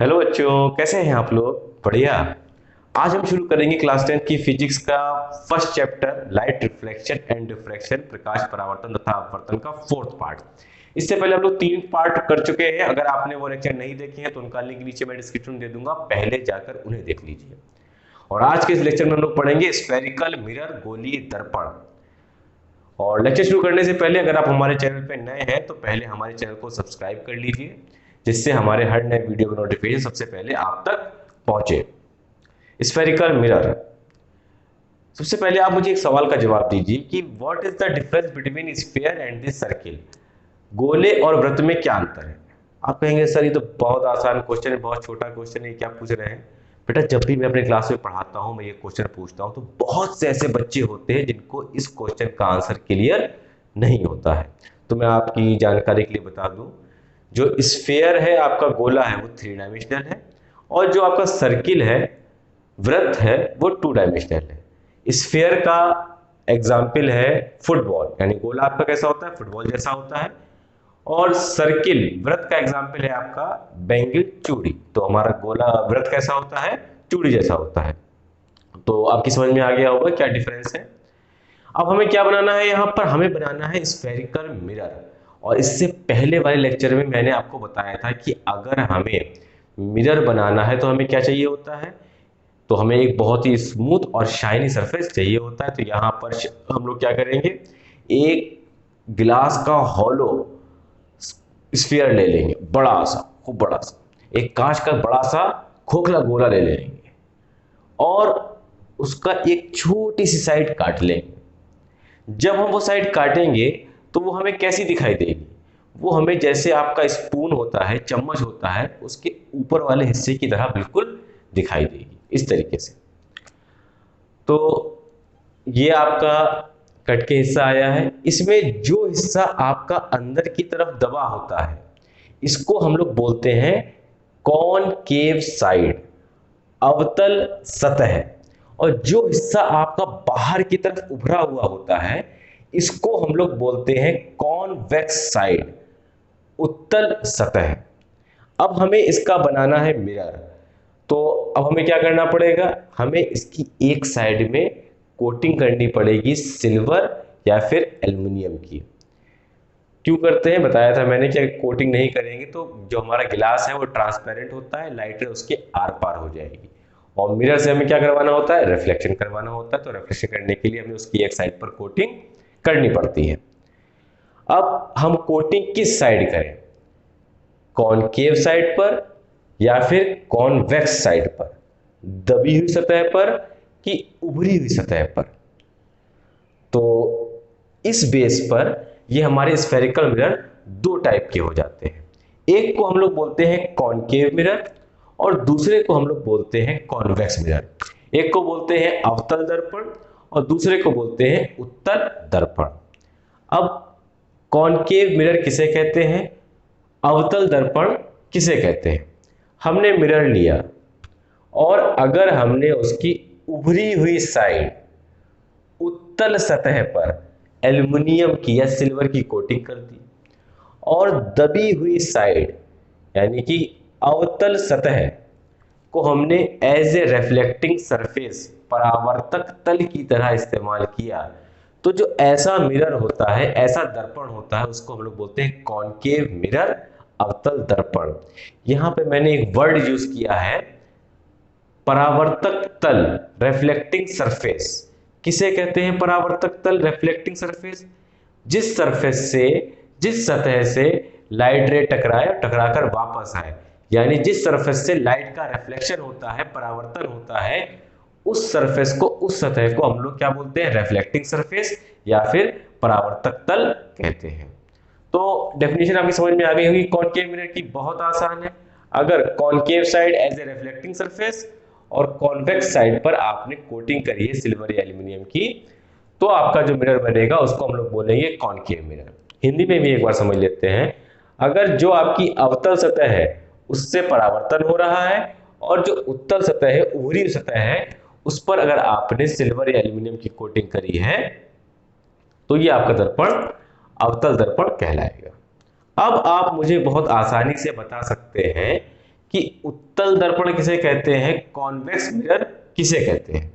Hello बच्चों, कैसे हैं आप लोग? बढ़िया। आज हम शुरू करेंगे क्लास 10 की फिजिक्स का first chapter light reflection and diffraction, प्रकाश परावर्तन तथा अपवर्तन का फोर्थ पार्ट। इससे पहले हम लोग 3 पार्ट कर चुके हैं। अगर आपने वो लेक्चर नहीं देखे हैं तो उनका लिंक नीचे मैं डिस्क्रिप्शन में दे दूंगा, पहले जाकर उन्हें देख लीजिए। और आज के इस लेक्चर में हम लोग पढ़ेंगे स्फेरिकल मिरर, गोलीय दर्पण। और लेक्चर शुरू करने से पहले अगर आप हमारे चैनल पे नए हैं तो पहले हमारे चैनल को सब्सक्राइब कर लीजिए, जिससे हमारे हर नए वीडियो का नोटिफिकेशन सबसे पहले आप तक पहुंचे। Spherical mirror. सबसे पहले आप मुझे एक सवाल का जवाब दीजिए कि what is the difference between sphere and this circle. गोले और वृत्त में क्या अंतर है? आप कहेंगे सर ये तो बहुत आसान क्वेश्चन है, बहुत छोटा क्वेश्चन है, क्या पूछ रहे हैं? बेटा, जब भी मैं अपने क्लास में पढ़ाता हूं, मैं ये क्वेश्चन पूछता हूं तो बहुत से ऐसे बच्चे होते हैं जिनको इस क्वेश्चन का आंसर क्लियर नहीं होता है। तो मैं आपकी जानकारी के लिए बता दूं, जो स्फेयर है, आपका गोला है, वो 3 डायमेंशनल है। और जो आपका सर्किल है, वृत्त है, वो 2 डायमेंशनल है। स्फेयर का एग्जाम्पल है फुटबॉल, यानी गोला आपका कैसा होता है? फुटबॉल जैसा होता है। और सर्किल, वृत्त का एग्जाम्पल है आपका बैंगल चूड़ी। तो हमारा गोला वृत्त कैसा होता है? चूड़ी जैसा होता है। तो आपकी समझ में आ गया होगा क्या डिफरेंस है। अब हमें क्या बनाना है? यहां पर हमें बनाना है स्फेरिकल मिरर। और इससे पहले वाले लेक्चर में मैंने आपको बताया था कि अगर हमें मिरर बनाना है तो हमें क्या चाहिए होता है? तो हमें एक बहुत ही स्मूथ और शाइनी सरफेस चाहिए होता है। तो यहां पर हम लोग क्या करेंगे, एक गिलास का हॉलो स्फीयर ले लेंगे, बड़ा सा, खूब बड़ा सा। एक कांच का बड़ा सा खोखला गोला ले लेंगे और उसका एक छोटी सी साइड काट लेंगे। जब हम वो साइड काटेंगे तो वो हमें कैसी दिखाई देगी? वो हमें जैसे आपका स्पून होता है, चम्मच होता है, उसके ऊपर वाले हिस्से की तरह बिल्कुल दिखाई देगी, इस तरीके से। तो ये आपका कट के हिस्सा आया है। इसमें जो हिस्सा आपका अंदर की तरफ दबा होता है, इसको हम लोग बोलते हैं कॉनकेव साइड, अवतल सतह। और जो हिस्सा आपका बाहर की तरफ उभरा हुआ होता है, इसको हम लोग बोलते हैं कॉन्वेक्स साइड, उत्तल सतह। अब हमें इसका बनाना है मिरर। तो अब हमें क्या करना पड़ेगा? हमें इसकी एक साइड में कोटिंग करनी पड़ेगी सिल्वर या फिर एल्युमिनियम की। क्यों करते हैं बताया था मैंने कि कोटिंग नहीं करेंगे तो जो हमारा गिलास है वो ट्रांसपेरेंट होता है, लाइट उसके आर पार हो जाएगी। और मिरर से हमें क्या करवाना होता है? रिफ्लेक्शन करवाना होता है। तो रिफ्लेक्शन करने के लिए हमें उसकी एक साइड पर कोटिंग करनी पड़ती है। अब हम कोटिंग किस साइड करें? कॉनकेव साइड पर या फिर कॉन्वेक्स साइड पर, दबी हुई सतह पर कि उभरी हुई सतह पर? तो इस बेस पर ये हमारे स्फेरिकल मिरर दो टाइप के हो जाते हैं। एक को हम लोग बोलते हैं कॉनकेव मिरर और दूसरे को हम लोग बोलते हैं कॉन्वेक्स मिरर। एक को बोलते हैं अवतल दर्पण और दूसरे को बोलते हैं उत्तल दर्पण। अब कॉनकेव मिरर किसे कहते हैं, अवतल दर्पण किसे कहते हैं? हमने मिरर लिया और अगर हमने उसकी उभरी हुई साइड उत्तल सतह पर एल्युमिनियम की या सिल्वर की कोटिंग कर दी और दबी हुई साइड यानी कि अवतल सतह को हमने एज ए रिफ्लेक्टिंग सरफेस, परावर्तक तल की तरह इस्तेमाल किया, तो जो ऐसा मिरर होता है, ऐसा दर्पण होता है, उसको हम लोग बोलते हैं कॉनकेव मिरर, अवतल दर्पण। यहां पे मैंने एक वर्ड यूज किया है, परावर्तक तल, रिफ्लेक्टिंग सरफेस। किसे कहते हैं परावर्तक तल, रिफ्लेक्टिंग सरफेस? जिस सरफेस से, जिस सतह से लाइट रे टकराए और टकराकर वापस आए, यानी जिस सरफेस से लाइट का रिफ्लेक्शन होता है, परावर्तन होता है, उस सरफेस को, उस सतह को हम लोग क्या बोलते हैं? रिफ्लेक्टिंग सरफेस या फिर परावर्तक तल कहते हैं। तो डेफिनेशन आपकी समझ में आ गई होगी कॉनकेव मिरर की, बहुत आसान है। अगर concave side as a reflecting surface और कॉन्वेक्स साइड पर आपने कोटिंग करी है सिल्वर या एल्यूमिनियम की, तो आपका जो मिरर बनेगा उसको हम लोग बोलेंगे कॉनकेव मिरर। हिंदी में भी एक बार समझ लेते हैं। अगर जो आपकी अवतल सतह है उससे परावर्तन हो रहा है और जो उत्तल सतह है, उभरी सतह है, उस पर अगर आपने सिल्वर या एल्यूमिनियम की कोटिंग करी है तो ये आपका दर्पण अवतल दर्पण कहलाएगा। अब आप मुझे बहुत आसानी से बता सकते हैं कि उत्तल दर्पण किसे कहते हैं, कॉन्वेक्स मिरर किसे कहते हैं।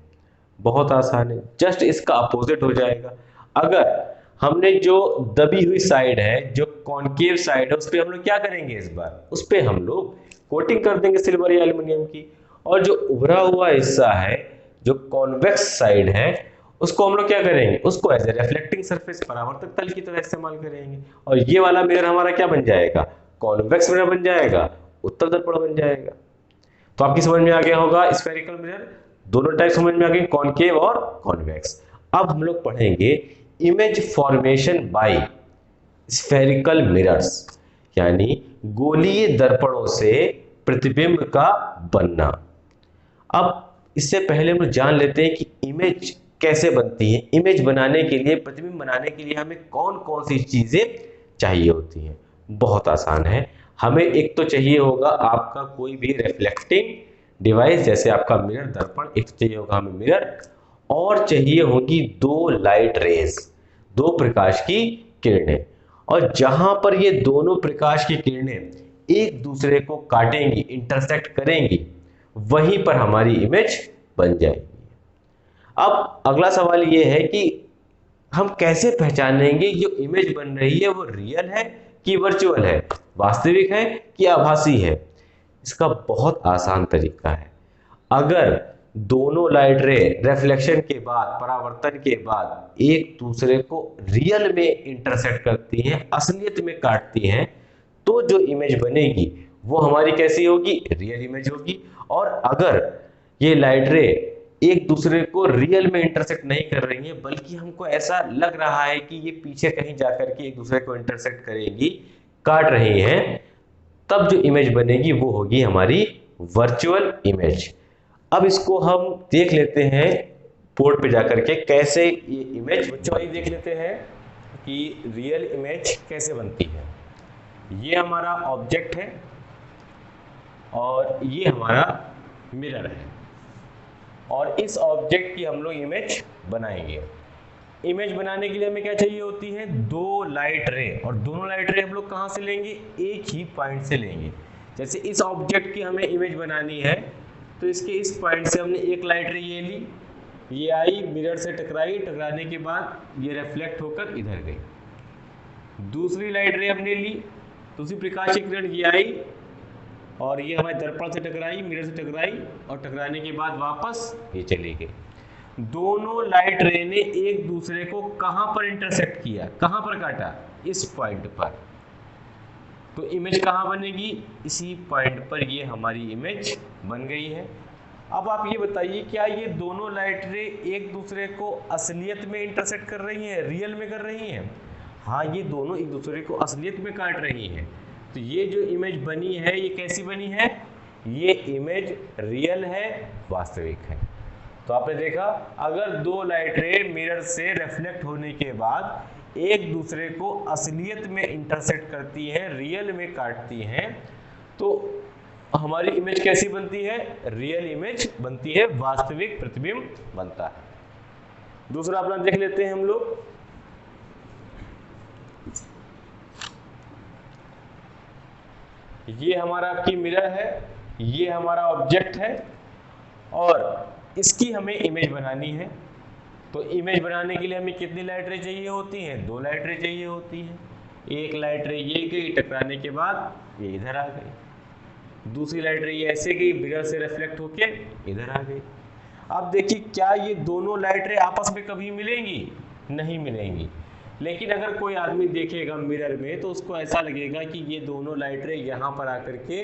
बहुत आसान है, जस्ट इसका अपोजिट हो जाएगा। अगर हमने जो दबी हुई साइड है, जो कॉन्केव साइड है, उस पर हम लोग क्या करेंगे, इस बार उस पर हम लोग कोटिंग कर देंगे सिल्वर या एल्युमिनियम की, और जो उभरा हुआ हिस्सा है, जो कॉन्वेक्स साइड है, उसको हम लोग क्या करेंगे, उसको एज ए रिफ्लेक्टिंग सरफेस, परावर्तक तल की तरह इस्तेमाल करेंगे, और ये वाला मिरर हमारा क्या बन जाएगा, कॉन्वेक्स मिरर बन जाएगा, उत्तल दर्पण बन जाएगा। तो आपकी समझ में आ गया होगा स्फेरिकल मिरर, दोनों टाइप समझ में आ गई, कॉनकेव और कॉन्वेक्स। अब हम लोग पढ़ेंगे image formation by spherical mirrors, यानी गोलीय दर्पणों से प्रतिबिंब का बनना। अब इससे पहले हम लोग जान लेते हैं कि इमेज कैसे बनती है। इमेज बनाने के लिए, प्रतिबिंब बनाने के लिए हमें कौन कौन सी चीजें चाहिए होती हैं। बहुत आसान है, हमें एक तो चाहिए होगा आपका कोई भी रिफ्लेक्टिंग डिवाइस, जैसे आपका मिरर दर्पण, एक तो चाहिए होगा हमें मिरर, और चाहिए होगी दो लाइट रेज, दो प्रकाश की किरणें। और जहां पर ये दोनों प्रकाश की किरणें एक दूसरे को काटेंगी, इंटरसेक्ट करेंगी, वहीं पर हमारी इमेज बन जाएगी। अब अगला सवाल ये है कि हम कैसे पहचानेंगे जो इमेज बन रही है वो रियल है कि वर्चुअल है, वास्तविक है कि आभासी है। इसका बहुत आसान तरीका है। अगर दोनों लाइट रे रिफ्लेक्शन के बाद, परावर्तन के बाद एक दूसरे को रियल में इंटरसेक्ट करती हैं, असलियत में काटती हैं, तो जो इमेज बनेगी वो हमारी कैसी होगी, रियल इमेज होगी। और अगर ये लाइट रे एक दूसरे को रियल में इंटरसेक्ट नहीं कर रही है, बल्कि हमको ऐसा लग रहा है कि ये पीछे कहीं जाकर के एक दूसरे को इंटरसेक्ट करेगी, काट रही हैं, तब जो इमेज बनेगी वो होगी हमारी वर्चुअल इमेज। अब इसको हम देख लेते हैं बोर्ड पे जाकर के कैसे ये इमेज, बच्चों देख लेते हैं कि रियल इमेज कैसे बनती है। ये हमारा ऑब्जेक्ट है और ये हमारा मिरर है, और इस ऑब्जेक्ट की हम लोग इमेज बनाएंगे। इमेज बनाने के लिए हमें क्या चाहिए होती है, दो लाइट रे, और दोनों लाइट रे हम लोग कहाँ से लेंगे, एक ही पॉइंट से लेंगे। जैसे इस ऑब्जेक्ट की हमें इमेज बनानी है, तो इसके इस पॉइंट से हमने एक लाइट रे ये ली, ये आई, मिरर से टकराई, टकराने के बाद ये रिफ्लेक्ट होकर इधर गई। दूसरी लाइट रे हमने ली, दूसरी प्रकाश की किरण ये आई, और ये हमारे दर्पण से टकराई, मिरर से टकराई, और टकराने के बाद वापस ये चली गई। दोनों लाइट रे ने एक दूसरे को कहां पर इंटरसेक्ट किया, कहां पर काटा, इस पॉइंट पर। तो इमेज कहां बनेगी, इसी पॉइंट पर ये हमारी इमेज बन गई है। अब आप ये बताइए, क्या ये दोनों लाइट रे एक दूसरे को असलियत में इंटरसेक्ट कर रही हैं, रियल में कर रही हैं? हाँ, ये दोनों एक दूसरे को असलियत में काट रही हैं। तो ये जो इमेज बनी है, ये कैसी बनी है, ये इमेज रियल है, वास्तविक है। तो आपने देखा, अगर दो लाइट रे मिरर से रिफ्लेक्ट होने के बाद एक दूसरे को असलियत में इंटरसेक्ट करती हैं, रियल में काटती हैं, तो हमारी इमेज कैसी बनती है, रियल इमेज बनती है, वास्तविक प्रतिबिंब बनता है। दूसरा अपना देख लेते हैं हम लोग। ये हमारा आपकी मिरर है, ये हमारा ऑब्जेक्ट है, और इसकी हमें इमेज बनानी है। तो इमेज बनाने के लिए हमें कितनी लाइट रे चाहिए होती हैं, दो लाइट रे चाहिए होती हैं। एक लाइट रे ये गई, टकराने के बाद ये इधर आ गई, दूसरी लाइट रे ये ऐसे गई, मिरर से रिफ्लेक्ट होके इधर आ गई। अब देखिए, क्या ये दोनों लाइट रे आपस में कभी मिलेंगी, नहीं मिलेंगी। लेकिन अगर कोई आदमी देखेगा मिरर में, तो उसको ऐसा लगेगा कि ये दोनों लाइट रे यहाँ पर आकर के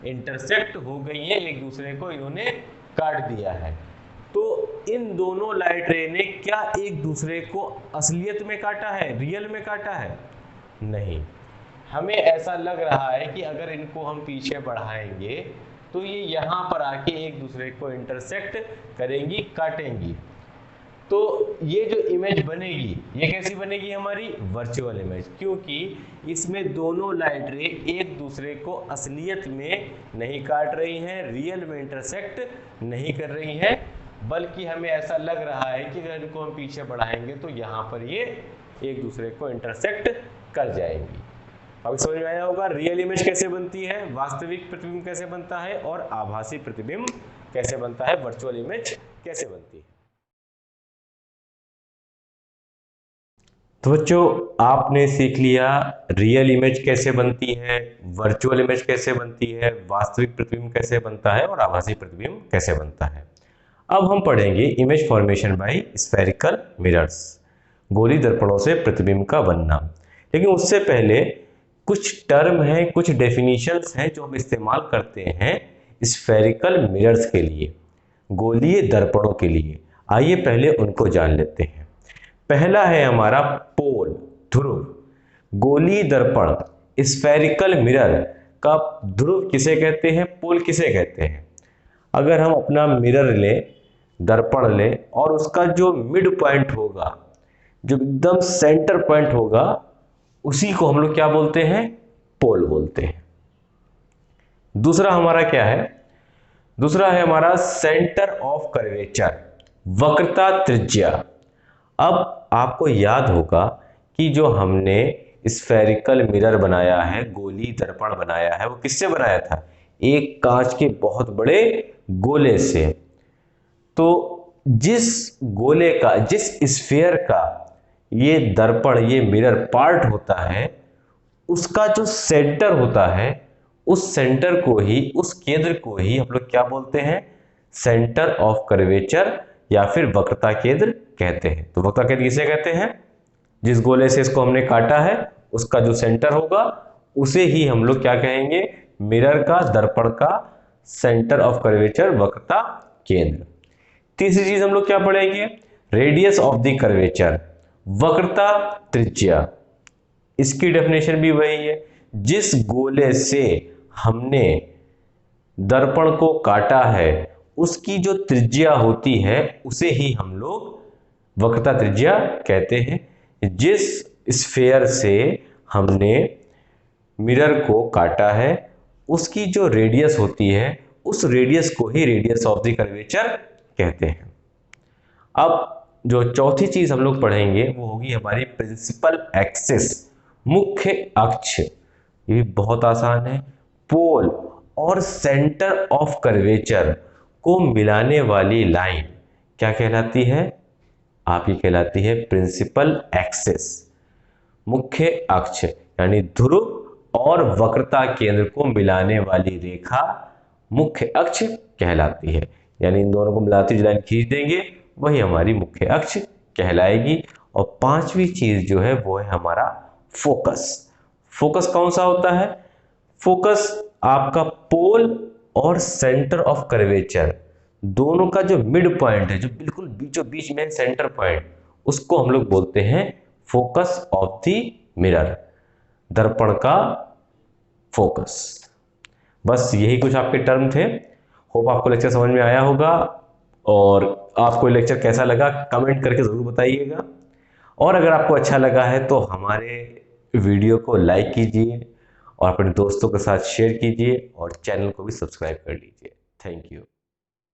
इंटरसेक्ट हो गई हैं, एक दूसरे को इन्होंने काट दिया है। तो इन दोनों लाइट रे ने क्या एक दूसरे को असलियत में काटा है, रियल में काटा है? नहीं। हमें ऐसा लग रहा है कि अगर इनको हम पीछे बढ़ाएंगे तो ये यहाँ पर आके एक दूसरे को इंटरसेक्ट करेंगी, काटेंगी। तो ये जो इमेज बनेगी, ये कैसी बनेगी, हमारी वर्चुअल इमेज, क्योंकि इसमें दोनों लाइट रे एक दूसरे को असलियत में नहीं काट रही हैं, रियल में इंटरसेक्ट नहीं कर रही हैं, बल्कि हमें ऐसा लग रहा है कि अगर इनको हम पीछे बढ़ाएंगे तो यहाँ पर ये एक दूसरे को इंटरसेक्ट कर जाएंगी। अब समझ में आया होगा रियल इमेज कैसे बनती है, वास्तविक प्रतिबिंब कैसे बनता है और आभासी प्रतिबिंब कैसे बनता है, वर्चुअल इमेज कैसे बनती है। तो बच्चों आपने सीख लिया रियल इमेज कैसे बनती है, वर्चुअल इमेज कैसे बनती है, वास्तविक प्रतिबिंब कैसे बनता है और आभासी प्रतिबिंब कैसे बनता है। अब हम पढ़ेंगे image formation by spherical mirrors, गोली दर्पणों से प्रतिबिंब का बनना। लेकिन उससे पहले कुछ टर्म हैं, कुछ डेफिनेशंस हैं जो हम इस्तेमाल करते हैं स्फेरिकल मिरर्स के लिए, गोलीय दर्पणों के लिए। आइए पहले उनको जान लेते हैं। पहला है हमारा पोल, ध्रुव। गोलीय दर्पण स्फेरिकल मिरर का ध्रुव किसे कहते हैं, पोल किसे कहते हैं। अगर हम अपना मिरर लें, दर्पण लें और उसका जो मिड पॉइंट होगा, जो एकदम सेंटर पॉइंट होगा, उसी को हम लोग क्या बोलते हैं, पोल बोलते हैं। दूसरा हमारा क्या है, दूसरा है हमारा सेंटर ऑफ कर्वेचर, वक्रता त्रिज्या। अब आपको याद होगा कि जो हमने स्फेरिकल मिरर बनाया है, गोली दर्पण बनाया है, वो किससे बनाया था, एक कांच के बहुत बड़े गोले से। तो जिस गोले का, जिस स्फीयर का ये दर्पण, ये मिरर पार्ट होता है, उसका जो सेंटर होता है, उस सेंटर को ही, उस केंद्र को ही हम लोग क्या बोलते हैं, सेंटर ऑफ कर्वेचर या फिर वक्रता केंद्र कहते हैं। तो वक्रता केंद्र किसे कहते हैं, जिस गोले से इसको हमने काटा है उसका जो सेंटर होगा उसे ही हम लोग क्या कहेंगे, मिरर का, दर्पण का सेंटर ऑफ कर्वेचर, वक्रता केंद्र। तीसरी चीज हम लोग क्या पढ़ेंगे, रेडियस ऑफ द कर्वेचर, वक्रता त्रिज्या। इसकी डेफिनेशन भी वही है, जिस गोले से हमने दर्पण को काटा है उसकी जो त्रिज्या होती है उसे ही हम लोग वक्रता त्रिज्या कहते हैं। जिस स्फीयर से हमने मिरर को काटा है उसकी जो रेडियस होती है, उस रेडियस को ही रेडियस ऑफ द कर्वेचर कहते हैं। अब जो चौथी चीज हम लोग पढ़ेंगे वो होगी हमारी प्रिंसिपल एक्सिस, मुख्य अक्ष। ये भी बहुत आसान है। पोल और सेंटर ऑफ कर्वेचर को मिलाने वाली लाइन क्या कहलाती है, आपकी कहलाती है प्रिंसिपल एक्सिस, मुख्य अक्ष। यानी ध्रुव और वक्रता केंद्र को मिलाने वाली रेखा मुख्य अक्ष कहलाती है। यानी इन दोनों को मिलाती जो लाइन खींच देंगे वही हमारी मुख्य अक्ष कहलाएगी। और पांचवी चीज जो है वो है हमारा फोकस। फोकस कौन सा होता है, फोकस आपका पोल और सेंटर ऑफ कर्वेचर दोनों का जो मिड पॉइंट है, जो बिल्कुल बीचों बीच में सेंटर पॉइंट, उसको हम लोग बोलते हैं फोकस ऑफ द मिरर, दर्पण का फोकस। बस यही कुछ आपके टर्म थे। होप आपको लेक्चर समझ में आया होगा, और आपको लेक्चर कैसा लगा कमेंट करके जरूर बताइएगा। और अगर आपको अच्छा लगा है तो हमारे वीडियो को लाइक कीजिए और अपने दोस्तों के साथ शेयर कीजिए और चैनल को भी सब्सक्राइब कर लीजिए। Thank you.